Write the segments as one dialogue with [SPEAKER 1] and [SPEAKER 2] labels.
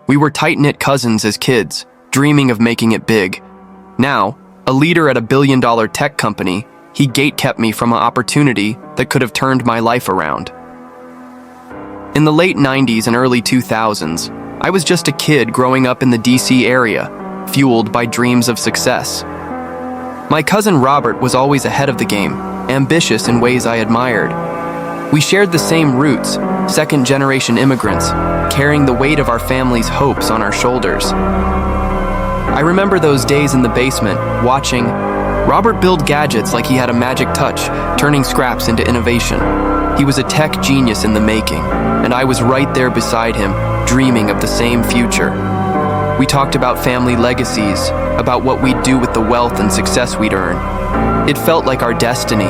[SPEAKER 1] We were tight-knit cousins as kids, dreaming of making it big. Now, a leader at a billion-dollar tech company, he gatekept me from an opportunity that could have turned my life around. In the late 90s and early 2000s, I was just a kid growing up in the DC area, fueled by dreams of success. My cousin Robert was always ahead of the game, ambitious in ways I admired. We shared the same roots, second-generation immigrants, carrying the weight of our family's hopes on our shoulders. I remember those days in the basement, watching Robert build gadgets like he had a magic touch, turning scraps into innovation. He was a tech genius in the making, and I was right there beside him, dreaming of the same future. We talked about family legacies, about what we'd do with the wealth and success we'd earn. It felt like our destiny.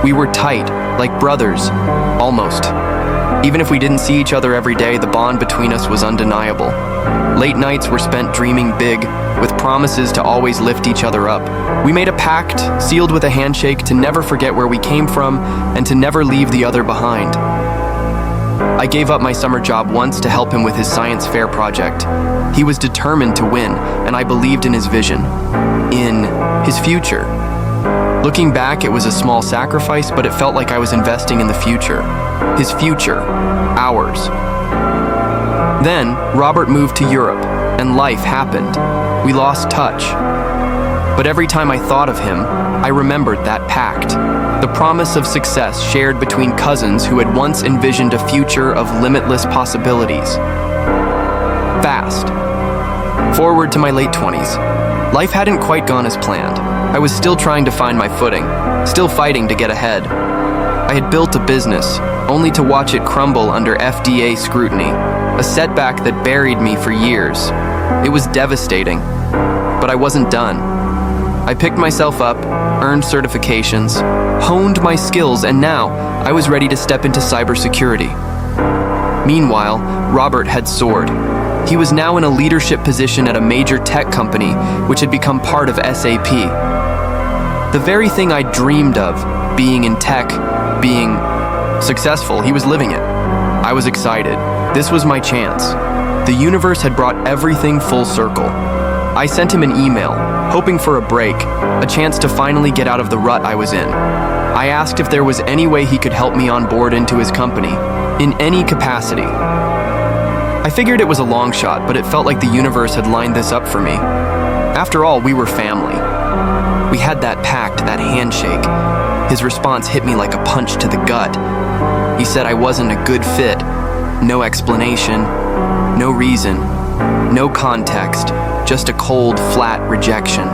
[SPEAKER 1] We were tight, like brothers, almost. Even if we didn't see each other every day, the bond between us was undeniable. Late nights were spent dreaming big, with promises to always lift each other up. We made a pact, sealed with a handshake, to never forget where we came from and to never leave the other behind. I gave up my summer job once to help him with his science fair project. He was determined to win, and I believed in his vision, in his future. Looking back, it was a small sacrifice, but it felt like I was investing in the future. His future, ours. Then, Robert moved to Europe, and life happened. We lost touch. But every time I thought of him, I remembered that pact. The promise of success shared between cousins who had once envisioned a future of limitless possibilities. Fast. Forward to my late 20s. Life hadn't quite gone as planned. I was still trying to find my footing, still fighting to get ahead. I had built a business, only to watch it crumble under FDA scrutiny, a setback that buried me for years. It was devastating, but I wasn't done. I picked myself up, earned certifications, honed my skills, and now I was ready to step into cybersecurity. Meanwhile, Robert had soared. He was now in a leadership position at a major tech company, which had become part of SAP. The very thing I dreamed of, being in tech, being successful, he was living it. I was excited. This was my chance. The universe had brought everything full circle. I sent him an email, hoping for a break, a chance to finally get out of the rut I was in. I asked if there was any way he could help me on board into his company, in any capacity. I figured it was a long shot, but it felt like the universe had lined this up for me. After all, we were family. We had that pact, that handshake. His response hit me like a punch to the gut. He said I wasn't a good fit. No explanation, no reason, no context, just a cold, flat rejection.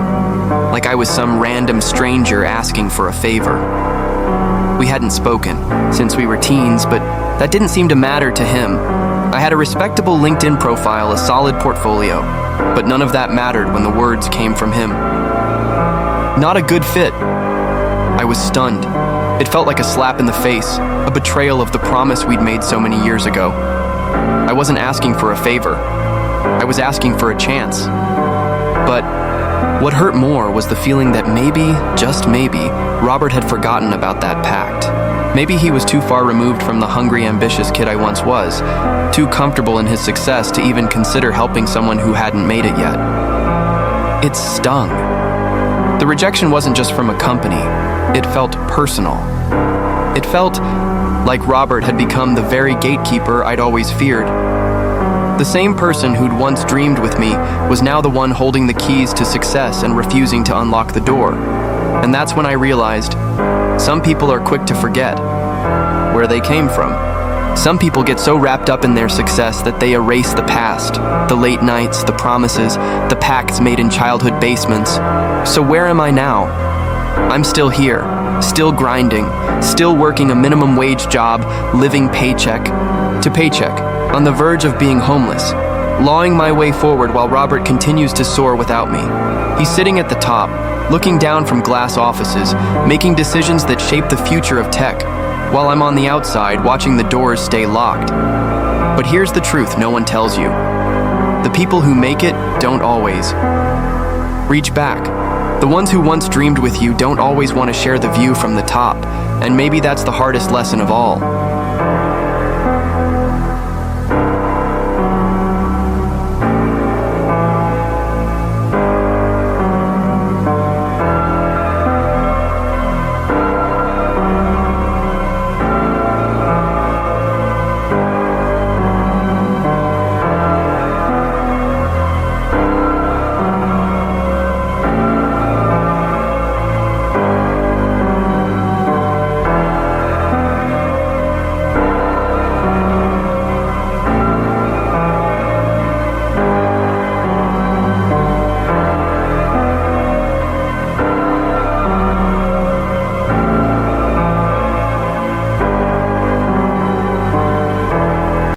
[SPEAKER 1] Like I was some random stranger asking for a favor. We hadn't spoken since we were teens, but that didn't seem to matter to him. I had a respectable LinkedIn profile, a solid portfolio, but none of that mattered when the words came from him. Not a good fit. I was stunned. It felt like a slap in the face, a betrayal of the promise we'd made so many years ago. I wasn't asking for a favor. I was asking for a chance. But what hurt more was the feeling that maybe, just maybe, Robert had forgotten about that pact. Maybe he was too far removed from the hungry, ambitious kid I once was, too comfortable in his success to even consider helping someone who hadn't made it yet. It stung. The rejection wasn't just from a company. It felt personal. It felt like Robert had become the very gatekeeper I'd always feared. The same person who'd once dreamed with me was now the one holding the keys to success and refusing to unlock the door. And that's when I realized, some people are quick to forget where they came from. Some people get so wrapped up in their success that they erase the past, the late nights, the promises, the pacts made in childhood basements. So where am I now? I'm still here, still grinding, still working a minimum wage job, living paycheck to paycheck, on the verge of being homeless, lawing my way forward while Robert continues to soar without me. He's sitting at the top, looking down from glass offices, making decisions that shape the future of tech, while I'm on the outside watching the doors stay locked. But here's the truth no one tells you. The people who make it don't always. Reach back. The ones who once dreamed with you don't always want to share the view from the top, and maybe that's the hardest lesson of all.